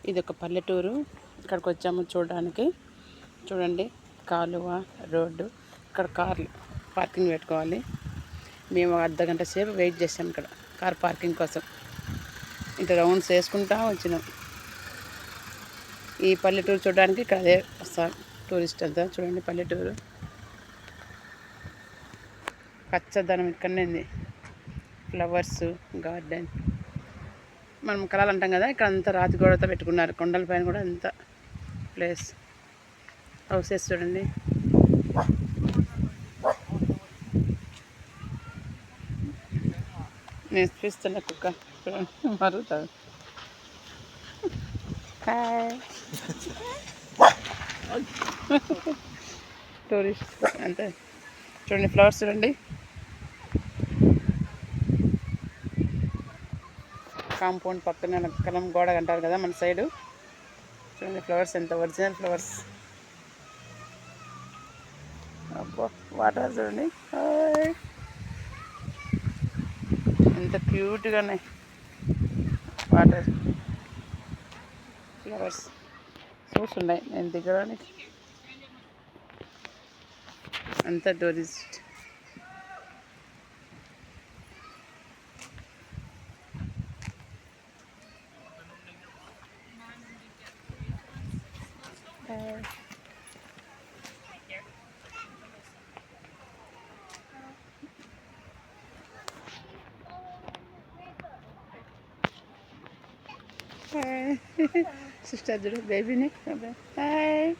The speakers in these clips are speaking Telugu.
ఇది ఒక పల్లెటూరు. ఇక్కడికి వచ్చాము చూడడానికి. చూడండి, కాలువ, రోడ్డు. ఇక్కడ కార్లు పార్కింగ్ పెట్టుకోవాలి. మేము అర్ధగంట సేపు వెయిట్ చేసాం ఇక్కడ కార్ పార్కింగ్ కోసం. ఇంత రౌండ్స్ వేసుకుంటా వచ్చినాం. ఈ పల్లెటూరు చూడడానికి ఇక్కడ అదే వస్తారు టూరిస్ట్ అంతా. చూడండి, పల్లెటూరు పచ్చదనం ఇక్కడనే ఉంది. Flowers garden. మనం కళలు అంటాం కదా, ఇక్కడ అంతా రాతి గోడతో పెట్టుకున్నారు. కొండల పైన కూడా అంత ప్లేస్. హౌసెస్ చూడండి. నేను చూస్తున్న కుక్క చూడండి మరుగుతుంది. టూరిస్ట్ అంతే. చూడండి, ఫ్లవర్స్ చూడండి. కాంపౌండ్ పక్కన కలం గోడ అంటారు కదా మన సైడు. చూడండి ఫ్లవర్స్, ఎంత ఒరిజినల్ ఫ్లవర్స్. అబ్బో, వాటర్ చూడండి ఎంత క్యూట్గా ఉన్నాయి. వాటర్, ఫ్లవర్స్ చూస్తున్నాయి. నేను దిగడానికి అంత టూరిస్ట్. సిస్టర్ చూడు బేబీని. హాయ్.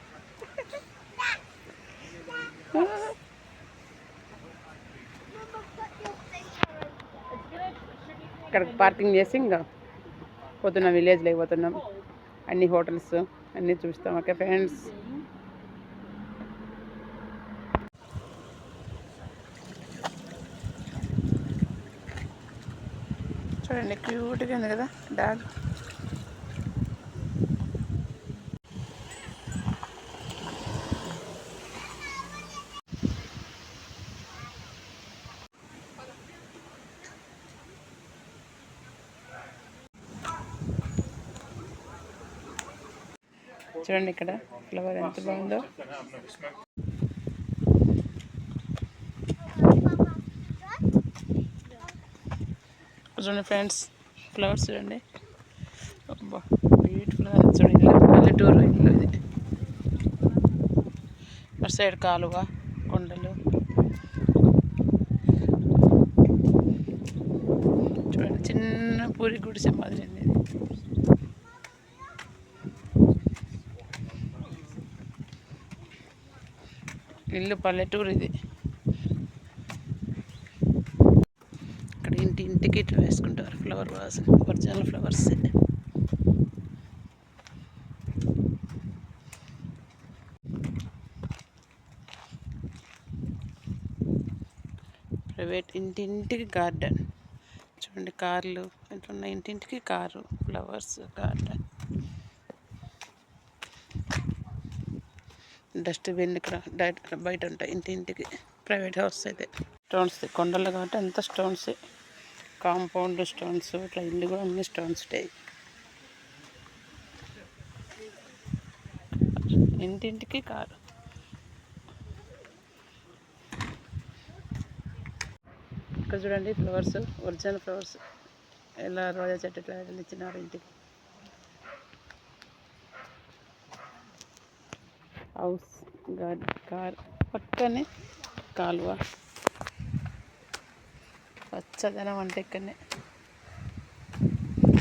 ఇక్కడ పార్కింగ్ చేసి ఇంకా పోతున్నాం, విలేజ్లోకి పోతున్నాం. అన్ని హోటల్స్ అన్నీ చూస్తాం. Okay friends. చూడండి, క్యూట్గా ఉంది కదా డాగ్. చూడండి ఇక్కడ ఫ్లవర్ ఎంత బాగుందో. చూడండి ఫ్రెండ్స్, ఫ్లవర్స్ చూడండి. అబ్బా, బ్యూటిఫుల్గా చూడండి. పల్లెటూరు ఇల్లు ఇది. అటు సైడ్ కాలువ, కొండలు. చూడండి, చిన్న పూరి గుడిసె మాదిరి ఉంది ఇది. ఇల్లు పల్లెటూరు ఇది. ఇక్కడ ఇంటింటికి ఇట్లా వేసుకుంటారు flower vase. Original flowers. Private ఇంటింటికి గార్డెన్. చూడండి, కార్లు ఇట్లా ఇంటింటికి కారు, ఫ్లవర్స్, గార్డెన్. డస్ట్బిన్ ఇక్కడ బయట ఉంటాయి ఇంటింటికి. ప్రైవేట్ హౌస్ అయితే స్టోన్స్, కొండలు కాబట్టి అంత స్టోన్స్. కాంపౌండ్ స్టోన్స్, ఇట్లా ఇల్లు కూడా అన్ని స్టోన్స్ ఉంటాయి. ఇంటింటికి కారు. ఇక్కడ చూడండి ఫ్లవర్స్, ఒరిజినల్ ఫ్లవర్స్. ఎలా రోజా చెట్టు ఇట్లా ఇచ్చినారు ఇంటికి. హౌస్, కార్ పక్కనే కాలువ. పచ్చదనం అంటే ఇక్కడనే.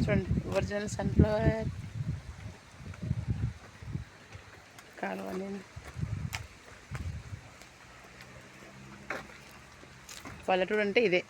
చూడండి, ఒరిజినల్ సన్ఫ్లవర్. కాలువ నేను. పల్లెటూరు అంటే ఇదే.